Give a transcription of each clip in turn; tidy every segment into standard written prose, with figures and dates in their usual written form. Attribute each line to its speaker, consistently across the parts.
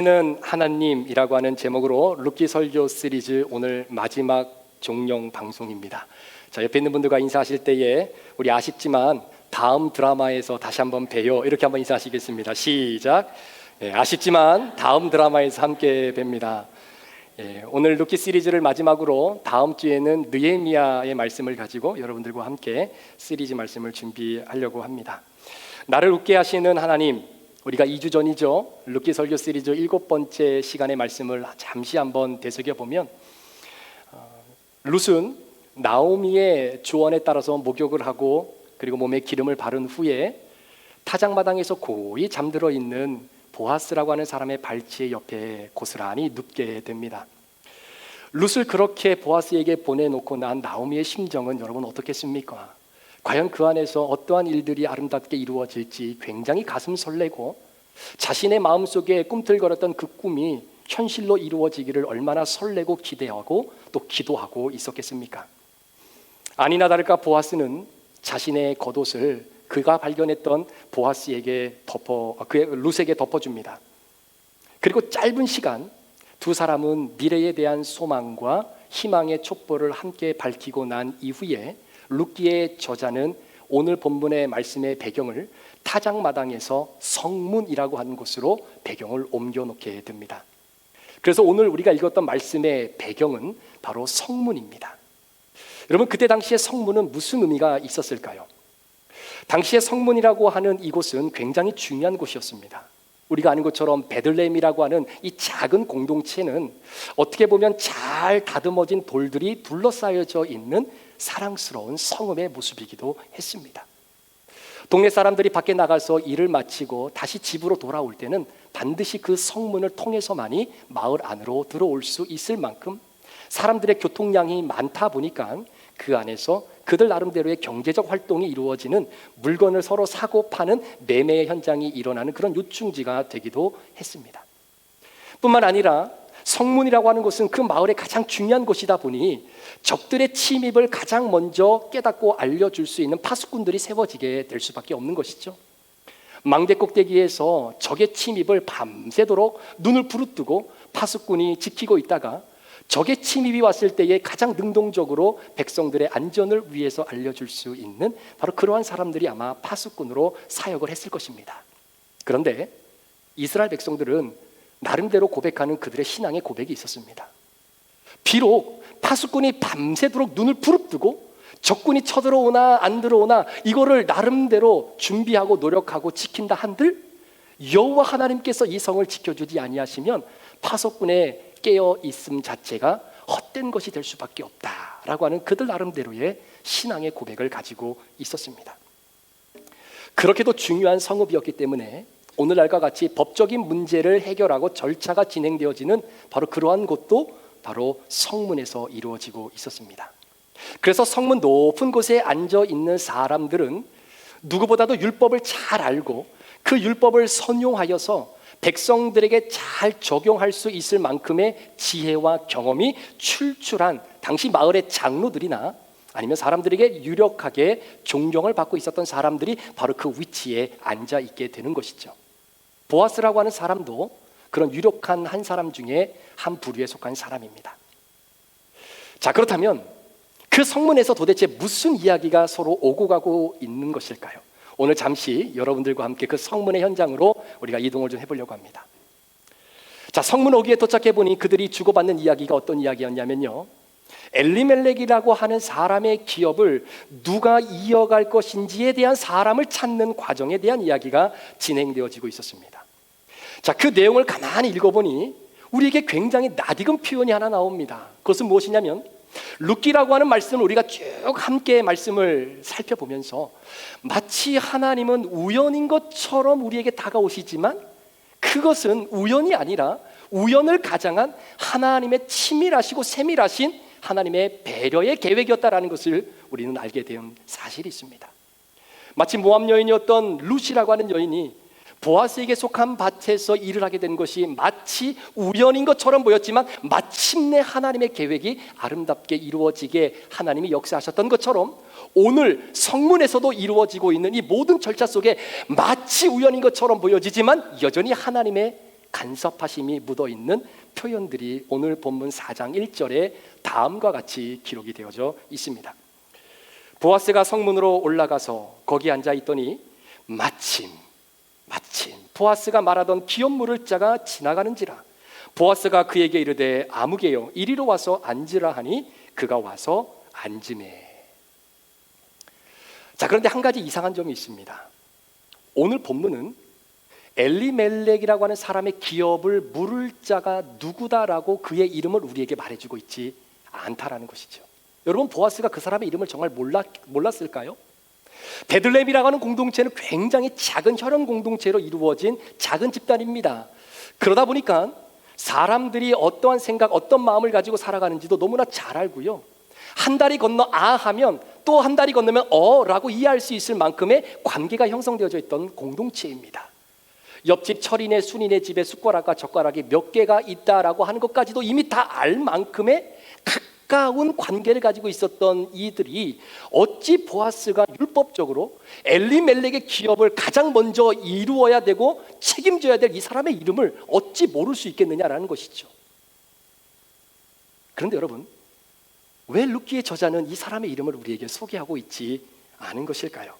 Speaker 1: 는 하나님이라고 하는 제목으로 룻기 설교 시리즈 오늘 마지막 종영 방송입니다. 자, 옆에 있는 분들과 인사하실 때에 우리 아쉽지만 다음 드라마에서 다시 한번 봬요, 이렇게 한번 인사하시겠습니다. 시작. 아쉽지만 다음 드라마에서 함께 뵙니다. 오늘 룻기 시리즈를 마지막으로 다음 주에는 느헤미야의 말씀을 가지고 여러분들과 함께 시리즈 말씀을 준비하려고 합니다. 나를 웃게 하시는 하나님, 우리가 2주 전이죠, 룻기 설교 시리즈 7번째 시간의 말씀을 잠시 한번 되새겨보면 룻은 나오미의 조언에 따라서 목욕을 하고 그리고 몸에 기름을 바른 후에 타작마당에서 고이 잠들어 있는 보아스라고 하는 사람의 발치의 옆에 고스란히 눕게 됩니다. 룻을 그렇게 보아스에게 보내놓고 난 나오미의 심정은 여러분 어떻겠습니까? 과연 그 안에서 어떠한 일들이 아름답게 이루어질지 굉장히 가슴 설레고, 자신의 마음속에 꿈틀거렸던 그 꿈이 현실로 이루어지기를 얼마나 설레고 기대하고 또 기도하고 있었겠습니까? 아니나 다를까 보아스는 자신의 겉옷을 그가 발견했던 보아스에게 룻에게 덮어줍니다. 그리고 짧은 시간 두 사람은 미래에 대한 소망과 희망의 촛불을 함께 밝히고 난 이후에 룻기의 저자는 오늘 본문의 말씀의 배경을 타작마당에서 성문이라고 하는 곳으로 배경을 옮겨놓게 됩니다. 그래서 오늘 우리가 읽었던 말씀의 배경은 바로 성문입니다. 여러분, 그때 당시의 성문은 무슨 의미가 있었을까요? 당시의 성문이라고 하는 이곳은 굉장히 중요한 곳이었습니다. 우리가 아는 것처럼 베들레헴이라고 하는 이 작은 공동체는 어떻게 보면 잘 다듬어진 돌들이 둘러싸여져 있는 사랑스러운 성읍의 모습이기도 했습니다. 동네 사람들이 밖에 나가서 일을 마치고 다시 집으로 돌아올 때는 반드시 그 성문을 통해서만이 마을 안으로 들어올 수 있을 만큼 사람들의 교통량이 많다 보니까 그 안에서 그들 나름대로의 경제적 활동이 이루어지는, 물건을 서로 사고 파는 매매 현장이 일어나는 그런 요충지가 되기도 했습니다. 뿐만 아니라 성문이라고 하는 곳은 그 마을의 가장 중요한 곳이다 보니 적들의 침입을 가장 먼저 깨닫고 알려줄 수 있는 파수꾼들이 세워지게 될 수밖에 없는 것이죠. 망대 꼭대기에서 적의 침입을 밤새도록 눈을 부릅뜨고 파수꾼이 지키고 있다가 적의 침입이 왔을 때에 가장 능동적으로 백성들의 안전을 위해서 알려줄 수 있는 바로 그러한 사람들이 아마 파수꾼으로 사역을 했을 것입니다. 그런데 이스라엘 백성들은 나름대로 고백하는 그들의 신앙의 고백이 있었습니다. 비록 파수꾼이 밤새도록 눈을 부릅뜨고 적군이 쳐들어오나 안 들어오나 이거를 나름대로 준비하고 노력하고 지킨다 한들 여호와 하나님께서 이 성을 지켜주지 아니하시면 파수꾼의 깨어있음 자체가 헛된 것이 될 수밖에 없다라고 하는 그들 나름대로의 신앙의 고백을 가지고 있었습니다. 그렇게도 중요한 성읍이었기 때문에 오늘날과 같이 법적인 문제를 해결하고 절차가 진행되어지는 바로 그러한 곳도 바로 성문에서 이루어지고 있었습니다. 그래서 성문 높은 곳에 앉아 있는 사람들은 누구보다도 율법을 잘 알고 그 율법을 선용하여서 백성들에게 잘 적용할 수 있을 만큼의 지혜와 경험이 출출한 당시 마을의 장로들이나 아니면 사람들에게 유력하게 존경을 받고 있었던 사람들이 바로 그 위치에 앉아 있게 되는 것이죠. 보아스라고 하는 사람도 그런 유력한 한 사람 중에 한 부류에 속한 사람입니다. 자, 그렇다면 그 성문에서 도대체 무슨 이야기가 서로 오고 가고 있는 것일까요? 오늘 잠시 여러분들과 함께 그 성문의 현장으로 우리가 이동을 좀 해보려고 합니다. 자, 성문 오기에 도착해 보니 그들이 주고받는 이야기가 어떤 이야기였냐면요, 엘리멜렉이라고 하는 사람의 기업을 누가 이어갈 것인지에 대한 사람을 찾는 과정에 대한 이야기가 진행되어지고 있었습니다. 자, 그 내용을 가만히 읽어보니 우리에게 굉장히 낯익은 표현이 하나 나옵니다. 그것은 무엇이냐면 룻기라고 하는 말씀을 우리가 쭉 함께 말씀을 살펴보면서 마치 하나님은 우연인 것처럼 우리에게 다가오시지만 그것은 우연이 아니라 우연을 가장한 하나님의 치밀하시고 세밀하신 하나님의 배려의 계획이었다라는 것을 우리는 알게 된 사실이 있습니다. 마치 모압 여인이었던 룻이라고 하는 여인이 보아스에게 속한 밭에서 일을 하게 된 것이 마치 우연인 것처럼 보였지만 마침내 하나님의 계획이 아름답게 이루어지게 하나님이 역사하셨던 것처럼 오늘 성문에서도 이루어지고 있는 이 모든 절차 속에 마치 우연인 것처럼 보여지지만 여전히 하나님의 간섭하심이 묻어있는 표현들이 오늘 본문 4장 1절에 다음과 같이 기록이 되어져 있습니다. 보아스가 성문으로 올라가서 거기 앉아 있더니 마침 보아스가 말하던 기업 물을 자가 지나가는지라. 보아스가 그에게 이르되 아무개여 이리로 와서 앉으라 하니 그가 와서 앉으매. 자, 그런데 한 가지 이상한 점이 있습니다. 오늘 본문은 엘리멜렉이라고 하는 사람의 기업을 물을 자가 누구다라고 그의 이름을 우리에게 말해주고 있지 않다라는 것이죠. 여러분, 보아스가 그 사람의 이름을 정말 몰랐을까요? 베들레헴이라고 하는 공동체는 굉장히 작은 혈연 공동체로 이루어진 작은 집단입니다. 그러다 보니까 사람들이 어떠한 생각, 어떤 마음을 가지고 살아가는지도 너무나 잘 알고요, 한 다리 건너 아 하면 또 한 다리 건너면 어라고 이해할 수 있을 만큼의 관계가 형성되어져 있던 공동체입니다. 옆집 철이네 순이네 집에 숟가락과 젓가락이 몇 개가 있다라고 하는 것까지도 이미 다 알 만큼의 가까운 관계를 가지고 있었던 이들이 어찌 보아스가 율법적으로 엘리멜렉의 기업을 가장 먼저 이루어야 되고 책임져야 될 이 사람의 이름을 어찌 모를 수 있겠느냐라는 것이죠. 그런데 여러분, 왜 룻기의 저자는 이 사람의 이름을 우리에게 소개하고 있지 않은 것일까요?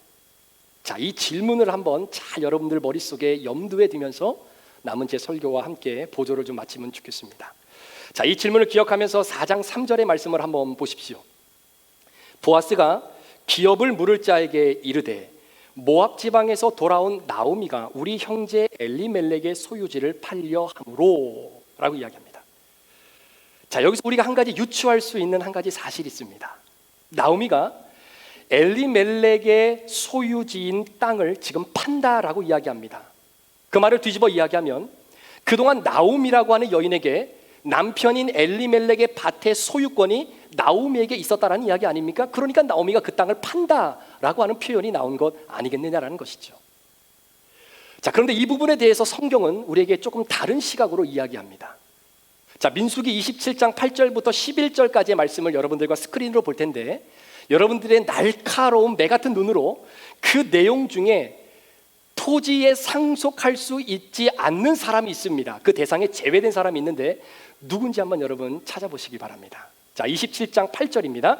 Speaker 1: 자, 이 질문을 한번 잘 여러분들 머릿속에 염두에 두면서 남은 제 설교와 함께 보조를 좀 마치면 좋겠습니다. 자, 이 질문을 기억하면서 4장 3절의 말씀을 한번 보십시오. 보아스가 기업을 물을 자에게 이르되 모압 지방에서 돌아온 나오미가 우리 형제 엘리멜렉의 소유지를 팔려 함으로 라고 이야기합니다. 자, 여기서 우리가 한 가지 유추할 수 있는 한 가지 사실이 있습니다. 나오미가 엘리멜렉의 소유지인 땅을 지금 판다라고 이야기합니다. 그 말을 뒤집어 이야기하면 그동안 나오미라고 하는 여인에게 남편인 엘리멜렉의 밭의 소유권이 나오미에게 있었다라는 이야기 아닙니까? 그러니까 나오미가 그 땅을 판다라고 하는 표현이 나온 것 아니겠느냐라는 것이죠. 자, 그런데 이 부분에 대해서 성경은 우리에게 조금 다른 시각으로 이야기합니다. 자, 민수기 27장 8절부터 11절까지의 말씀을 여러분들과 스크린으로 볼 텐데, 여러분들의 날카로운 매 같은 눈으로 그 내용 중에 토지에 상속할 수 있지 않는 사람이 있습니다. 그 대상에 제외된 사람이 있는데 누군지 한번 여러분 찾아보시기 바랍니다. 자, 27장 8절입니다.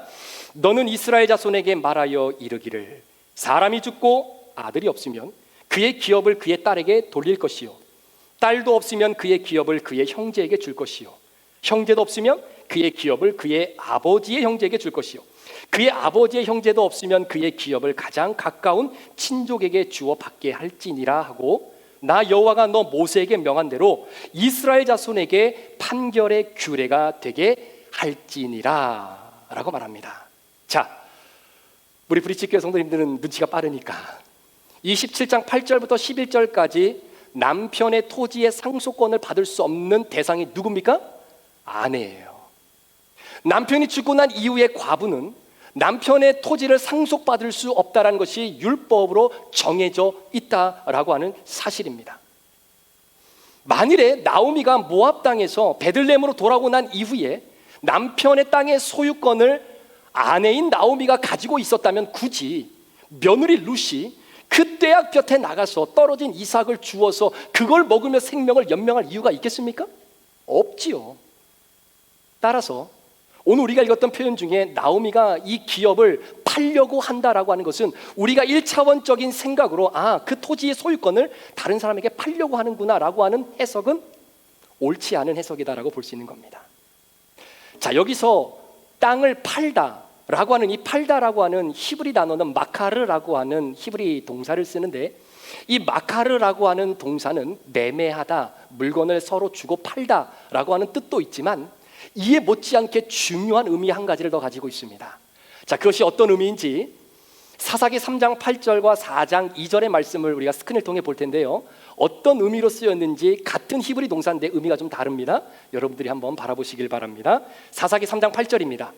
Speaker 1: 너는 이스라엘 자손에게 말하여 이르기를 사람이 죽고 아들이 없으면 그의 기업을 그의 딸에게 돌릴 것이요, 딸도 없으면 그의 기업을 그의 형제에게 줄 것이요, 형제도 없으면 그의 기업을 그의 아버지의 형제에게 줄 것이요, 그의 아버지의 형제도 없으면 그의 기업을 가장 가까운 친족에게 주어 받게 할지니라 하고, 나 여호와가 너 모세에게 명한 대로 이스라엘 자손에게 판결의 규례가 되게 할지니라 라고 말합니다. 자, 우리 브리치교회 성도님들은 눈치가 빠르니까 27장 8절부터 11절까지 남편의 토지의 상속권을 받을 수 없는 대상이 누굽니까? 아내예요. 남편이 죽고 난 이후에 과부는 남편의 토지를 상속받을 수 없다는 것이 율법으로 정해져 있다라고 하는 사실입니다. 만일에 나오미가 모압 땅에서 베들레헴으로 돌아오고 난 이후에 남편의 땅의 소유권을 아내인 나오미가 가지고 있었다면 굳이 며느리 룻이 그 떼약 볕에 나가서 떨어진 이삭을 주워서 그걸 먹으며 생명을 연명할 이유가 있겠습니까? 없지요. 따라서 오늘 우리가 읽었던 표현 중에 나오미가 이 기업을 팔려고 한다라고 하는 것은 우리가 1차원적인 생각으로 그 토지의 소유권을 다른 사람에게 팔려고 하는구나 라고 하는 해석은 옳지 않은 해석이다라고 볼 수 있는 겁니다. 자, 여기서 땅을 팔다라고 하는 이 팔다라고 하는 히브리 단어는 마카르라고 하는 히브리 동사를 쓰는데, 이 마카르라고 하는 동사는 매매하다, 물건을 서로 주고 팔다라고 하는 뜻도 있지만 이에 못지않게 중요한 의미 한 가지를 더 가지고 있습니다. 자, 그것이 어떤 의미인지 사사기 3장 8절과 4장 2절의 말씀을 우리가 스크린을 통해 볼 텐데요, 어떤 의미로 쓰였는지 같은 히브리 동사인데 의미가 좀 다릅니다. 여러분들이 한번 바라보시길 바랍니다. 사사기 3장 8절입니다.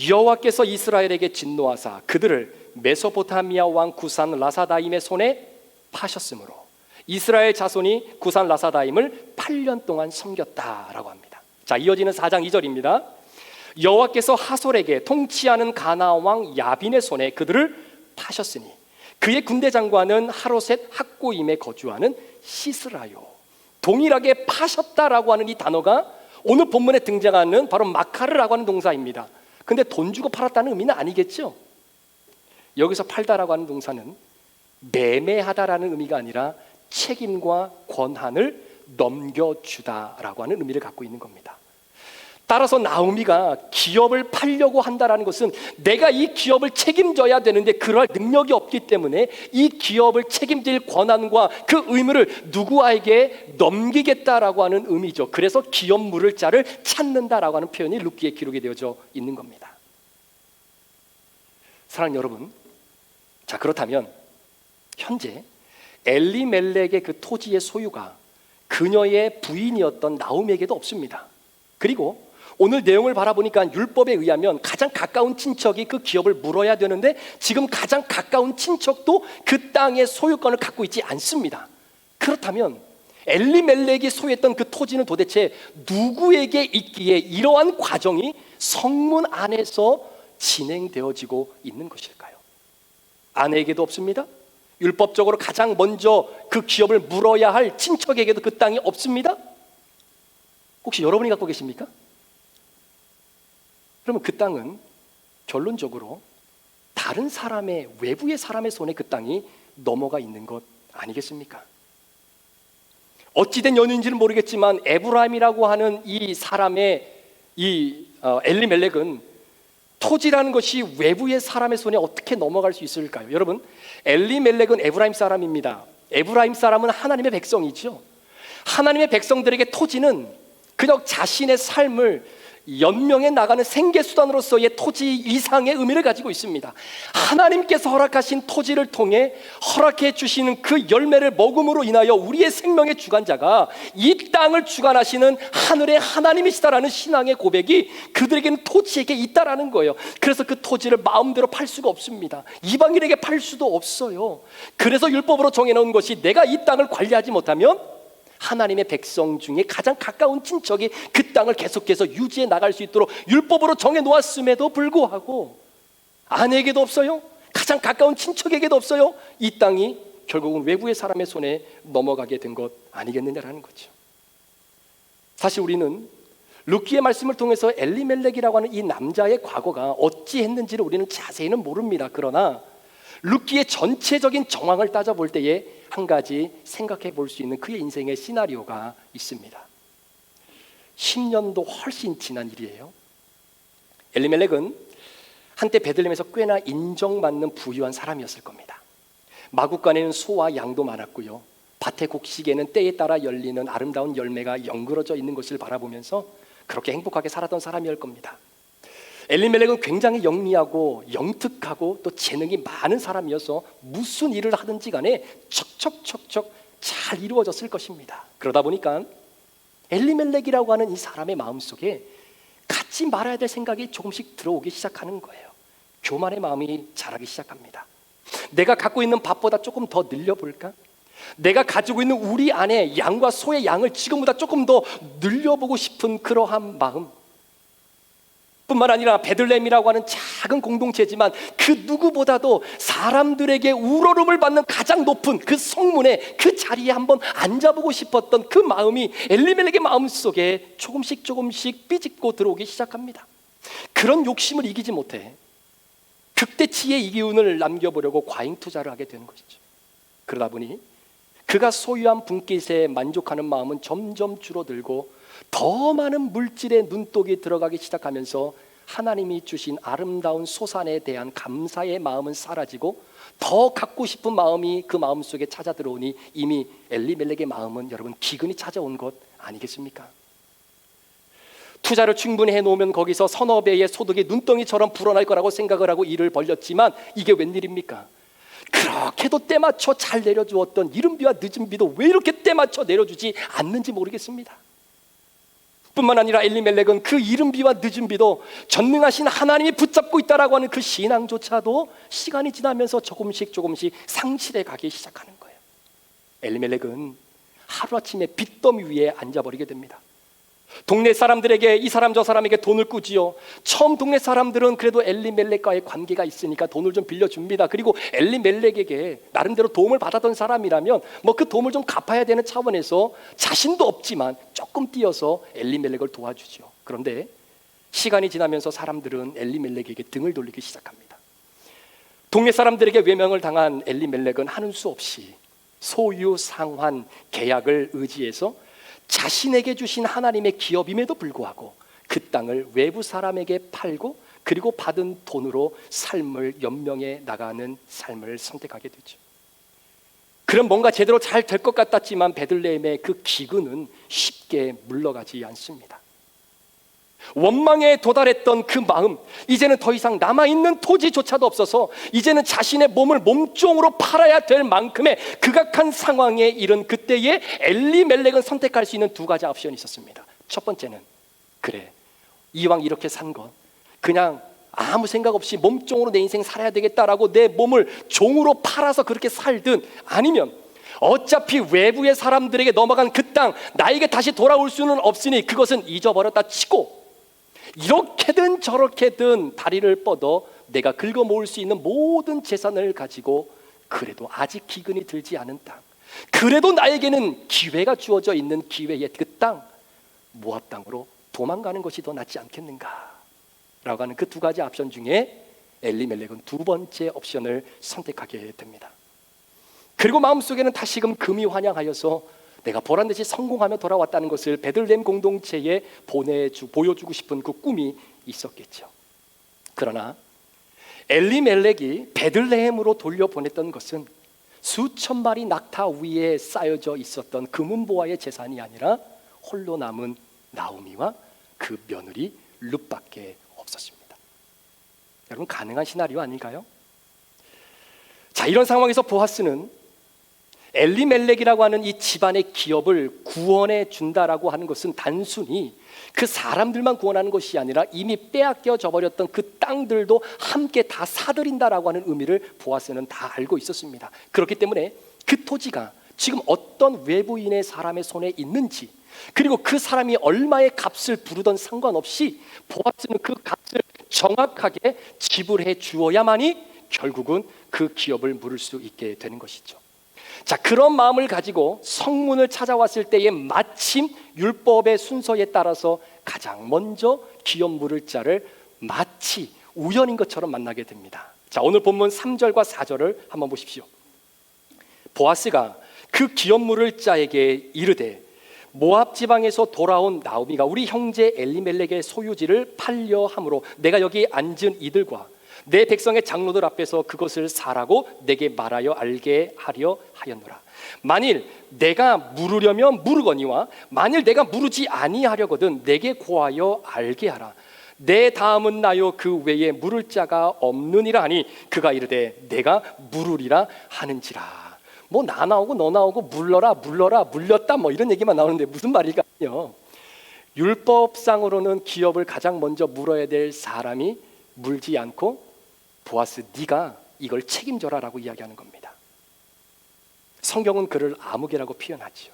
Speaker 1: 여호와께서 이스라엘에게 진노하사 그들을 메소포타미아 왕 구산 라사다임의 손에 파셨으므로 이스라엘 자손이 구산 라사다임을 8년 동안 섬겼다라고 합니다. 자, 이어지는 4장 2절입니다. 여호와께서 하솔에게 통치하는 가나안 왕 야빈의 손에 그들을 파셨으니 그의 군대 장관은 하로셋 학고임에 거주하는 시스라요, 동일하게 파셨다라고 하는 이 단어가 오늘 본문에 등장하는 바로 마카르라고 하는 동사입니다. 근데 돈 주고 팔았다는 의미는 아니겠죠? 여기서 팔다라고 하는 동사는 매매하다라는 의미가 아니라 책임과 권한을 넘겨주다라고 하는 의미를 갖고 있는 겁니다. 따라서 나오미가 기업을 팔려고 한다라는 것은 내가 이 기업을 책임져야 되는데 그럴 능력이 없기 때문에 이 기업을 책임질 권한과 그 의무를 누구에게 넘기겠다라고 하는 의미죠. 그래서 기업 물을 자를 찾는다라고 하는 표현이 룻기에 기록이 되어져 있는 겁니다. 사랑하는 여러분, 자, 그렇다면 현재 엘리멜렉의 그 토지의 소유가 그녀의 부인이었던 나오미에게도 없습니다. 그리고 오늘 내용을 바라보니까 율법에 의하면 가장 가까운 친척이 그 기업을 물어야 되는데 지금 가장 가까운 친척도 그 땅의 소유권을 갖고 있지 않습니다. 그렇다면 엘리멜렉이 소유했던 그 토지는 도대체 누구에게 있기에 이러한 과정이 성문 안에서 진행되어지고 있는 것일까요? 아내에게도 없습니다. 율법적으로 가장 먼저 그 기업을 물어야 할 친척에게도 그 땅이 없습니다. 혹시 여러분이 갖고 계십니까? 그러면 그 땅은 결론적으로 다른 사람의, 외부의 사람의 손에 그 땅이 넘어가 있는 것 아니겠습니까? 어찌된 연유인지는 모르겠지만 에브라임이라고 하는 이 사람의 엘리멜렉은 토지라는 것이 외부의 사람의 손에 어떻게 넘어갈 수 있을까요? 여러분, 엘리멜렉은 에브라임 사람입니다. 에브라임 사람은 하나님의 백성이죠. 하나님의 백성들에게 토지는 그저 자신의 삶을 연명해 나가는 생계수단으로서의 토지 이상의 의미를 가지고 있습니다. 하나님께서 허락하신 토지를 통해 허락해 주시는 그 열매를 먹음으로 인하여 우리의 생명의 주관자가 이 땅을 주관하시는 하늘의 하나님이시다라는 신앙의 고백이 그들에게는 토지에게 있다라는 거예요. 그래서 그 토지를 마음대로 팔 수가 없습니다. 이방인에게 팔 수도 없어요. 그래서 율법으로 정해놓은 것이 내가 이 땅을 관리하지 못하면 하나님의 백성 중에 가장 가까운 친척이 그 땅을 계속해서 유지해 나갈 수 있도록 율법으로 정해놓았음에도 불구하고 아내에게도 없어요. 가장 가까운 친척에게도 없어요. 이 땅이 결국은 외부의 사람의 손에 넘어가게 된 것 아니겠느냐라는 거죠. 사실 우리는 룻기의 말씀을 통해서 엘리멜렉이라고 하는 이 남자의 과거가 어찌했는지를 우리는 자세히는 모릅니다. 그러나 룻기의 전체적인 정황을 따져볼 때에 한 가지 생각해 볼 수 있는 그의 인생의 시나리오가 있습니다. 10년도 훨씬 지난 일이에요. 엘리멜렉은 한때 베들레헴에서 꽤나 인정받는 부유한 사람이었을 겁니다. 마구간에는 소와 양도 많았고요. 밭의 곡식에는 때에 따라 열리는 아름다운 열매가 연그러져 있는 것을 바라보면서 그렇게 행복하게 살았던 사람이었을 겁니다. 엘리멜렉은 굉장히 영리하고 영특하고 또 재능이 많은 사람이어서 무슨 일을 하든지 간에 척척척척 잘 이루어졌을 것입니다. 그러다 보니까 엘리멜렉이라고 하는 이 사람의 마음속에 갖지 말아야 될 생각이 조금씩 들어오기 시작하는 거예요. 교만의 마음이 자라기 시작합니다. 내가 갖고 있는 밭보다 조금 더 늘려볼까? 내가 가지고 있는 우리 안에 양과 소의 양을 지금보다 조금 더 늘려보고 싶은 그러한 마음, 뿐만 아니라 베들레헴이라고 하는 작은 공동체지만 그 누구보다도 사람들에게 우러름을 받는 가장 높은 그 성문에 그 자리에 한번 앉아보고 싶었던 그 마음이 엘리멜렉의 마음속에 조금씩 삐집고 들어오기 시작합니다. 그런 욕심을 이기지 못해 극대치의 이 기운을 남겨보려고 과잉 투자를 하게 되는 것이죠. 그러다 보니 그가 소유한 분깃에 만족하는 마음은 점점 줄어들고 더 많은 물질의 눈독이 들어가기 시작하면서 하나님이 주신 아름다운 소산에 대한 감사의 마음은 사라지고 더 갖고 싶은 마음이 그 마음속에 찾아 들어오니 이미 엘리멜렉의 마음은 여러분 기근이 찾아온 것 아니겠습니까? 투자를 충분히 해놓으면 거기서 서너 배의 소득이 눈덩이처럼 불어날 거라고 생각을 하고 일을 벌렸지만 이게 웬일입니까? 그렇게도 때맞춰 잘 내려주었던 이른비와 늦은비도 왜 이렇게 때맞춰 내려주지 않는지 모르겠습니다. 뿐만 아니라 엘리멜렉은 그 이른비와 늦은비도 전능하신 하나님이 붙잡고 있다라고 하는 그 신앙조차도 시간이 지나면서 조금씩 상실해 가기 시작하는 거예요. 엘리멜렉은 하루아침에 빚더미 위에 앉아버리게 됩니다. 동네 사람들에게 이 사람 저 사람에게 돈을 꾸지요. 처음 동네 사람들은 그래도 엘리멜렉과의 관계가 있으니까 돈을 좀 빌려줍니다. 그리고 엘리멜렉에게 나름대로 도움을 받았던 사람이라면 뭐 그 도움을 좀 갚아야 되는 차원에서 자신도 없지만 조금 뛰어서 엘리멜렉을 도와주죠. 그런데 시간이 지나면서 사람들은 엘리멜렉에게 등을 돌리기 시작합니다. 동네 사람들에게 외면을 당한 엘리멜렉은 하는 수 없이 소유상환 계약을 의지해서 자신에게 주신 하나님의 기업임에도 불구하고 그 땅을 외부 사람에게 팔고 그리고 받은 돈으로 삶을 연명해 나가는 삶을 선택하게 되죠. 그럼 뭔가 제대로 잘 될 것 같았지만 베들레헴의 그 기근은 쉽게 물러가지 않습니다. 원망에 도달했던 그 마음, 이제는 더 이상 남아있는 토지조차도 없어서 이제는 자신의 몸을 몸종으로 팔아야 될 만큼의 극악한 상황에 이른 그때에 엘리멜렉은 선택할 수 있는 두 가지 옵션이 있었습니다. 첫 번째는, 그래, 이왕 이렇게 산 건 그냥 아무 생각 없이 몸종으로 내 인생 살아야 되겠다라고 내 몸을 종으로 팔아서 그렇게 살든, 아니면 어차피 외부의 사람들에게 넘어간 그 땅 나에게 다시 돌아올 수는 없으니 그것은 잊어버렸다 치고 이렇게든 저렇게든 다리를 뻗어 내가 긁어 모을 수 있는 모든 재산을 가지고 그래도 아직 기근이 들지 않은 땅, 그래도 나에게는 기회가 주어져 있는 기회의 그 땅, 모압 땅으로 도망가는 것이 더 낫지 않겠는가 라고 하는 그 두 가지 옵션 중에 엘리멜렉은 두 번째 옵션을 선택하게 됩니다. 그리고 마음속에는 다시금 금이 환영하여서 내가 보란듯이 성공하며 돌아왔다는 것을 베들레헴 공동체에 보여주고 싶은 그 꿈이 있었겠죠. 그러나 엘리멜렉이 베들레헴으로 돌려보냈던 것은 수천 마리 낙타 위에 쌓여져 있었던 금은보화의 재산이 아니라 홀로 남은 나오미와 그 며느리 룻밖에 없었습니다. 여러분, 가능한 시나리오 아닐까요? 자, 이런 상황에서 보아스는 엘리멜렉이라고 하는 이 집안의 기업을 구원해 준다라고 하는 것은 단순히 그 사람들만 구원하는 것이 아니라 이미 빼앗겨져 버렸던 그 땅들도 함께 다 사들인다라고 하는 의미를 보아스는 다 알고 있었습니다. 그렇기 때문에 그 토지가 지금 어떤 외부인의 사람의 손에 있는지, 그리고 그 사람이 얼마의 값을 부르던 상관없이 보아스는 그 값을 정확하게 지불해 주어야만이 결국은 그 기업을 물을 수 있게 되는 것이죠. 자, 그런 마음을 가지고 성문을 찾아왔을 때에 마침 율법의 순서에 따라서 가장 먼저 기업 물을 자를 마치 우연인 것처럼 만나게 됩니다. 자, 오늘 본문 3절과 4절을 한번 보십시오. 보아스가 그 기업 물을 자에게 이르되 모압 지방에서 돌아온 나오미가 우리 형제 엘리멜렉의 소유지를 팔려 함으로 내가 여기 앉은 이들과 내 백성의 장로들 앞에서 그것을 사라고 내게 말하여 알게 하려 하였노라. 만일 내가 물으려면 물으거니와 만일 내가 물으지 아니하려거든 내게 고하여 알게 하라. 내 다음은 나요 그 외에 물을 자가 없느니라 하니 그가 이르되 내가 물으리라 하는지라. 뭐 나 나오고 너 나오고 물러라 물렸다 뭐 이런 얘기만 나오는데 무슨 말일까요? 율법상으로는 기업을 가장 먼저 물어야 될 사람이 물지 않고 보아스, 네가 이걸 책임져라라고 이야기하는 겁니다. 성경은 그를 아무개라고 표현하죠.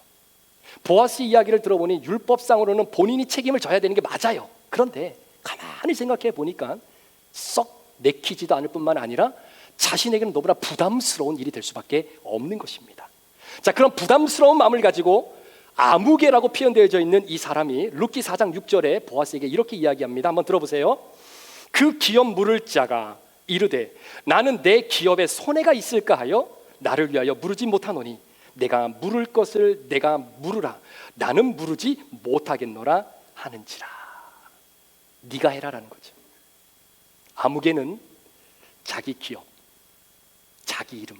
Speaker 1: 보아스 이야기를 들어보니 율법상으로는 본인이 책임을 져야 되는 게 맞아요. 그런데 가만히 생각해 보니까 썩 내키지도 않을 뿐만 아니라 자신에게는 너무나 부담스러운 일이 될 수밖에 없는 것입니다. 자, 그런 부담스러운 마음을 가지고 아무개라고 표현되어져 있는 이 사람이 룻기 4장 6절에 보아스에게 이렇게 이야기합니다. 한번 들어보세요. 그 기업 물을 자가 이르되 나는 내 기업에 손해가 있을까 하여 나를 위하여 물으지 못하노니 내가 물을 것을 내가 물으라. 나는 물으지 못하겠노라 하는지라. 네가 해라라는 거죠. 아무개는 자기 기업, 자기 이름,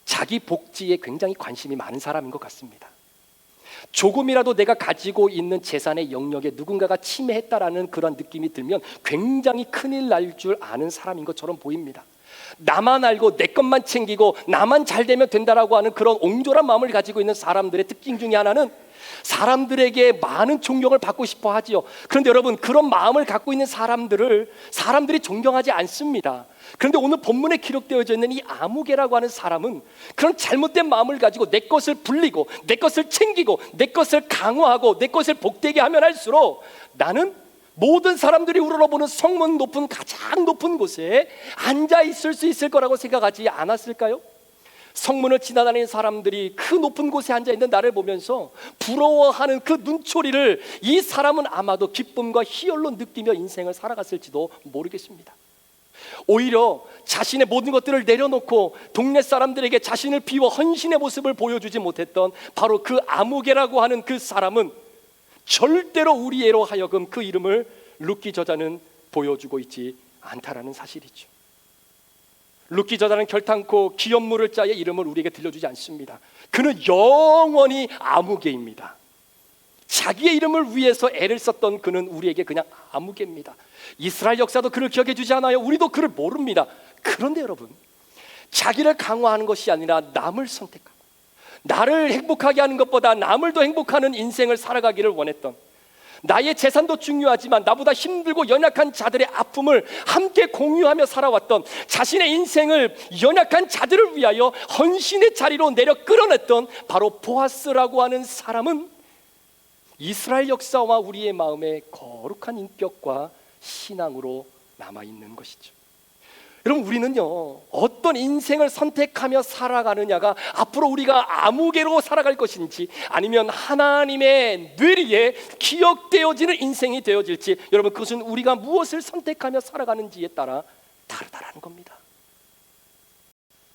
Speaker 1: 자기 복지에 굉장히 관심이 많은 사람인 것 같습니다. 조금이라도 내가 가지고 있는 재산의 영역에 누군가가 침해했다라는 그런 느낌이 들면 굉장히 큰일 날 줄 아는 사람인 것처럼 보입니다. 나만 알고 내 것만 챙기고 나만 잘 되면 된다라고 하는 그런 옹졸한 마음을 가지고 있는 사람들의 특징 중에 하나는 사람들에게 많은 존경을 받고 싶어 하지요. 그런데 여러분, 그런 마음을 갖고 있는 사람들을 사람들이 존경하지 않습니다. 그런데 오늘 본문에 기록되어져 있는 이 아무개라고 하는 사람은 그런 잘못된 마음을 가지고 내 것을 불리고 내 것을 챙기고 내 것을 강화하고 내 것을 복되게 하면 할수록 나는 모든 사람들이 우러러보는 성문 높은 가장 높은 곳에 앉아 있을 수 있을 거라고 생각하지 않았을까요? 성문을 지나다니는 사람들이 그 높은 곳에 앉아 있는 나를 보면서 부러워하는 그 눈초리를 이 사람은 아마도 기쁨과 희열로 느끼며 인생을 살아갔을지도 모르겠습니다. 오히려 자신의 모든 것들을 내려놓고 동네 사람들에게 자신을 비워 헌신의 모습을 보여주지 못했던 바로 그 아무개라고 하는 그 사람은 절대로 우리애로 하여금 그 이름을 룻기 저자는 보여주고 있지 않다라는 사실이죠. 룻기 저자는 결탄코 기업물을 자의 이름을 우리에게 들려주지 않습니다. 그는 영원히 아무개입니다. 자기의 이름을 위해서 애를 썼던 그는 우리에게 그냥 아무개입니다. 이스라엘 역사도 그를 기억해 주지 않아요. 우리도 그를 모릅니다. 그런데 여러분, 자기를 강화하는 것이 아니라 남을 선택하고 나를 행복하게 하는 것보다 남을 더 행복하는 인생을 살아가기를 원했던, 나의 재산도 중요하지만 나보다 힘들고 연약한 자들의 아픔을 함께 공유하며 살아왔던, 자신의 인생을 연약한 자들을 위하여 헌신의 자리로 내려 끌어냈던 바로 보아스라고 하는 사람은 이스라엘 역사와 우리의 마음에 거룩한 인격과 신앙으로 남아있는 것이죠. 여러분, 우리는요, 어떤 인생을 선택하며 살아가느냐가 앞으로 우리가 아무개로 살아갈 것인지 아니면 하나님의 뇌리에 기억되어지는 인생이 되어질지, 여러분, 그것은 우리가 무엇을 선택하며 살아가는지에 따라 다르다라는 겁니다.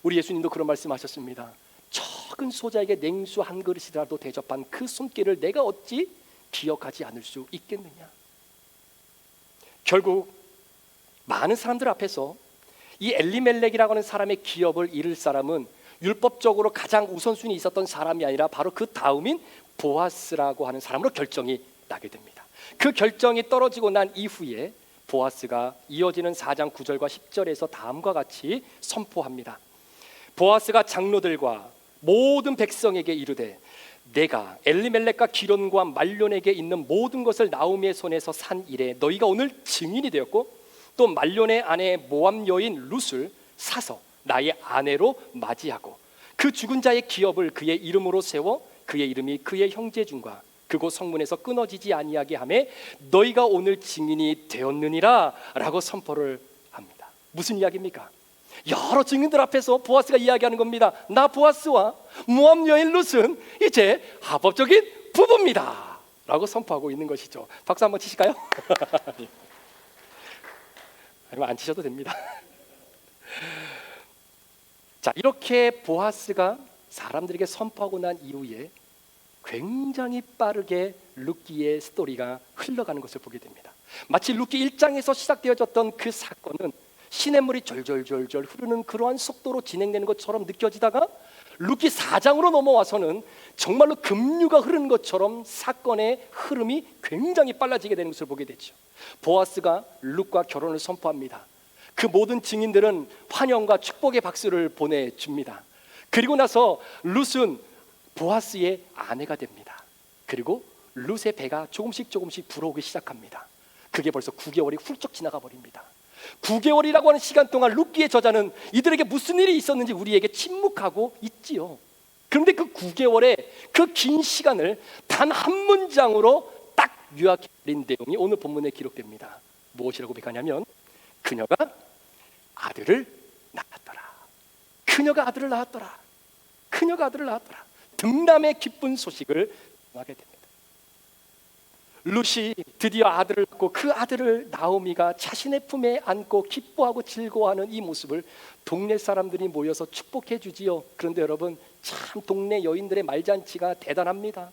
Speaker 1: 우리 예수님도 그런 말씀하셨습니다. 적은 소자에게 냉수 한 그릇이라도 대접한 그 손길을 내가 어찌 기억하지 않을 수 있겠느냐. 결국 많은 사람들 앞에서 이 엘리멜렉이라고 하는 사람의 기업을 잃을 사람은 율법적으로 가장 우선순위 있었던 사람이 아니라 바로 그 다음인 보아스라고 하는 사람으로 결정이 나게 됩니다. 그 결정이 떨어지고 난 이후에 보아스가 이어지는 4장 9절과 10절에서 다음과 같이 선포합니다. 보아스가 장로들과 모든 백성에게 이르되, 내가 엘리멜렉과 기론과 말론에게 있는 모든 것을 나오미의 손에서 산 이래 너희가 오늘 증인이 되었고, 또 말론의 아내 모압 여인 룻을 사서 나의 아내로 맞이하고 그 죽은 자의 기업을 그의 이름으로 세워 그의 이름이 그의 형제 중과 그곳 성문에서 끊어지지 아니하게 하매 너희가 오늘 증인이 되었느니라 라고 선포를 합니다. 무슨 이야기입니까? 여러 증인들 앞에서 보아스가 이야기하는 겁니다. 나 보아스와 모압 여인 룻은 이제 합법적인 부부입니다 라고 선포하고 있는 것이죠. 박수 한번 치실까요? 아니면 안 치셔도 됩니다. 자, 이렇게 보아스가 사람들에게 선포하고 난 이후에 굉장히 빠르게 룻기의 스토리가 흘러가는 것을 보게 됩니다. 마치 룻기 1장에서 시작되어졌던 그 사건은 시냇물이 절절절절 흐르는 그러한 속도로 진행되는 것처럼 느껴지다가 룻기 4장으로 넘어와서는 정말로 급류가 흐르는 것처럼 사건의 흐름이 굉장히 빨라지게 되는 것을 보게 되죠. 보아스가 룻과 결혼을 선포합니다. 그 모든 증인들은 환영과 축복의 박수를 보내줍니다. 그리고 나서 룻은 보아스의 아내가 됩니다. 그리고 룻의 배가 조금씩 불어오기 시작합니다. 그게 벌써 9개월이 훌쩍 지나가 버립니다. 9개월이라고 하는 시간 동안 룻기의 저자는 이들에게 무슨 일이 있었는지 우리에게 침묵하고 있지요. 그런데 그 9개월의 그 긴 시간을 단 한 문장으로 딱 요약해버린 내용이 오늘 본문에 기록됩니다. 무엇이라고 고백하냐면, 그녀가 아들을 낳았더라. 그녀가 아들을 낳았더라. 그녀가 아들을 낳았더라. 등남의 기쁜 소식을 전하게 됩니다. 룻이 드디어 아들을 낳고 그 아들을 나오미가 자신의 품에 안고 기뻐하고 즐거워하는 이 모습을 동네 사람들이 모여서 축복해 주지요. 그런데 여러분, 참 동네 여인들의 말잔치가 대단합니다.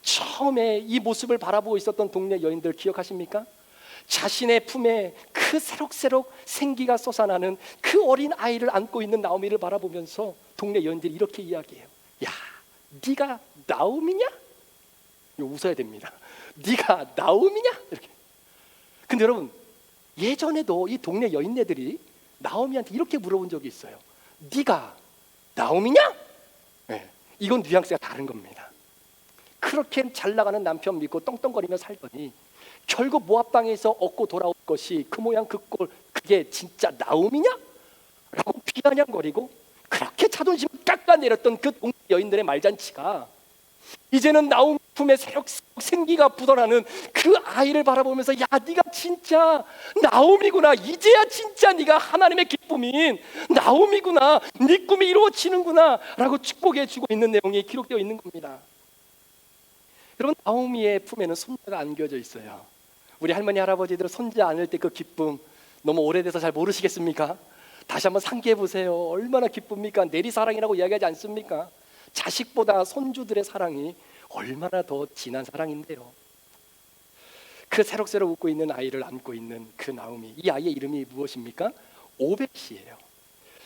Speaker 1: 처음에 이 모습을 바라보고 있었던 동네 여인들 기억하십니까? 자신의 품에 그 새록새록 생기가 솟아나는 그 어린 아이를 안고 있는 나오미를 바라보면서 동네 여인들이 이렇게 이야기해요. 야, 네가 나오미냐? 이거 웃어야 됩니다. 네가 나오미냐? 이렇게. 근데 여러분, 예전에도 이 동네 여인네들이 나오미한테 이렇게 물어본 적이 있어요. 네가 나오미냐? 네, 이건 뉘앙스가 다른 겁니다. 그렇게 잘 나가는 남편 믿고 떵떵거리며 살더니 결국 모압 땅에서 얻고 돌아올 것이 그 모양 그 꼴, 그게 진짜 나오미냐? 비아냥거리고 그렇게 자존심을 깎아내렸던 그 동네 여인들의 말잔치가 이제는 나오미 품에 새록새록 생기가 묻어나는 그 아이를 바라보면서, 야, 네가 진짜 나오미구나, 이제야 진짜 네가 하나님의 기쁨인 나오미구나, 네 꿈이 이루어지는구나 라고 축복해 주고 있는 내용이 기록되어 있는 겁니다. 여러분, 나오미의 품에는 손자가 안겨져 있어요. 우리 할머니 할아버지들 손자 안을 때 그 기쁨 너무 오래돼서 잘 모르시겠습니까? 다시 한번 상기해 보세요. 얼마나 기쁩니까? 내리사랑이라고 이야기하지 않습니까? 자식보다 손주들의 사랑이 얼마나 더 진한 사랑인데요. 그 새록새록 웃고 있는 아이를 안고 있는 그 나오미, 이 아이의 이름이 무엇입니까? 오벳이에요.